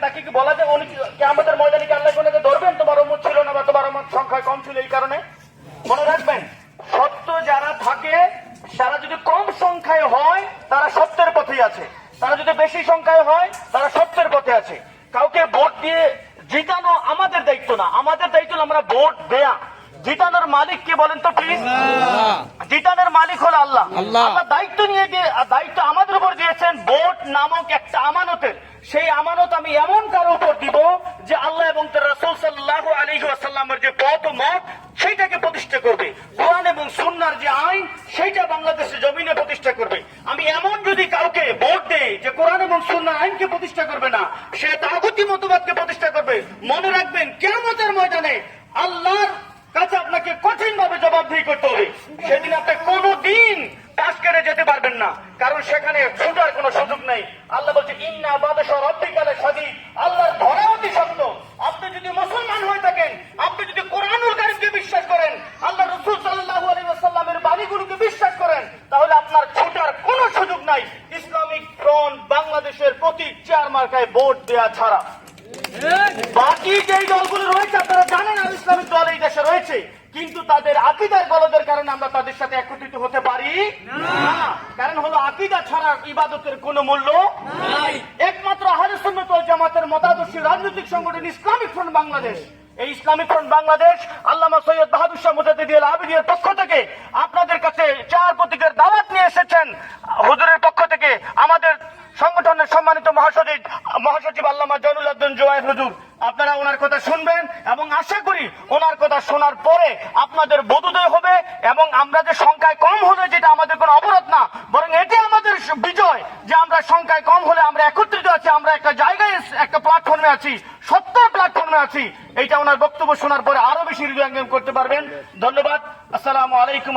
তাকে কি বলা যায় উনি কিয়ামতের ময়দানে কি আল্লাহ কোনকে ধরবেন তোমার উম্মত ছিল না বা তোমার উম্মত সংখ্যায় কম ছিল এই কারণে? মনে রাখবেন, সত্য যারা থাকে তারা যদি কম সংখ্যায় হয় তারা সত্যের পথেই আছে, তারা যদি বেশি সংখ্যায় হয় তারা সত্যের পথে আছে। কাউকে ভোট দিয়ে জিতানো আমাদের দায়িত্ব না, আমাদের দায়িত্ব আমরা ভোট দেয়া। জিতানোর মালিক কে বলেন তো প্লিজ? জিতানোর মালিক হলো আল্লাহ। আল্লাহ দায়িত্ব নিয়ে দায়িত্ব আমাদের উপর দিয়েছেন ভোট নামক একটা আমানতের। সেই আমানত আমি এমন কারো উপর দিব যে আল্লাহ এবং তার রাসূল সাল্লাল্লাহু আলাইহি ওয়াসাল্লামের যে পথ মত সেইটাকে প্রতিষ্ঠা করবে, কোরআন এবং সুন্নাহর যে আইন সেইটা বাংলাদেশের জমিনে প্রতিষ্ঠা করবে। আমি এমন যদি কাউকে ভোট দেই যে কোরআন এবং সুন্নাহর আইনকে প্রতিষ্ঠা করবে না, সে তাগুতি মতবাদকে প্রতিষ্ঠা করবে, মনে রাখবেন কিয়ামতের ময়দানে আল্লাহর কাছে আপনাকে কঠিন ভাবে জবাবদিহি করতে হবে। সেদিন আপনি কোনদিন পাশ কেটে যেতে পারবেন না, কারণ সেখানে ছুটার কোনো সুযোগ নেই। আল্লাহ বলছে ইন্না বাদশা রাব্বিকা লাশাদীদ, আল্লাহর ধরা অতি শক্ত। আপনি যদি মুসলমান হয়ে থাকেন, আপনি যদি কোরআনুল কারীমকে বিশ্বাস করেন, আল্লাহ রাসূল সাল্লাল্লাহু আলাইহি ওয়াসাল্লামের বাণীগুলোকে বিশ্বাস করেন, তাহলে আপনার ছুটার কোনো সুযোগ নাই ইসলামিক ফ্রন্ট বাংলাদেশের প্রতীক চেয়ার মার্কায় ভোট দেওয়া ছাড়া। বাকি যেই দলগুলো রয়েছে আপনারা জানেন আর ইসলামিক দল এই দেশে রয়েছে, কিন্তু তাদের আকীদার গলদের কারণে আমরা তাদের সাথে একত্রিত হতে পারি না। কারণ হলো আকীদা ছাড়া ইবাদতের কোনো মূল্য নাই। একমাত্র আহলে সুন্নাত ওয়াল জামাতের মতাদর্শী রাজনৈতিক সংগঠন ইসলামিক ফ্রন্ট বাংলাদেশ। এই ইসলামিক ফ্রন্ট বাংলাদেশ আল্লামা সৈয়দ বাহাদুর শাহ মুজাদ্দিদ আল আবিদীর পক্ষ থেকে আপনাদের কাছে চার প্রতীকের দাওয়াত নিয়ে এসেছেন। হুজুরের পক্ষ থেকে আমাদের সংগঠনের সম্মানিত মহাসচিব আল্লামা জয়নুল আবদিন জুবায়ের হুজুর, আপনারা ওনার কথা শুনবেন এবং আশা করি ওনার কথা শোনার পরে আপনাদের বোধোদয় হবে এবং আমরা যে সংখ্যায় কম হলে যেটা আমাদের কোনো অপরাধ না, বরং এটি আমাদের বিজয় যে আমরা সংখ্যায় কম হলে আমরা একত্রিত আছি, আমরা একটা জায়গায় একটা প্ল্যাটফর্মে আছি, সত্যের প্ল্যাটফর্মে আছি। এইটা ওনার বক্তব্য শোনার পরে আরো বেশি হৃদয়ঙ্গম করতে পারবেন। ধন্যবাদ। আসসালামু আলাইকুম।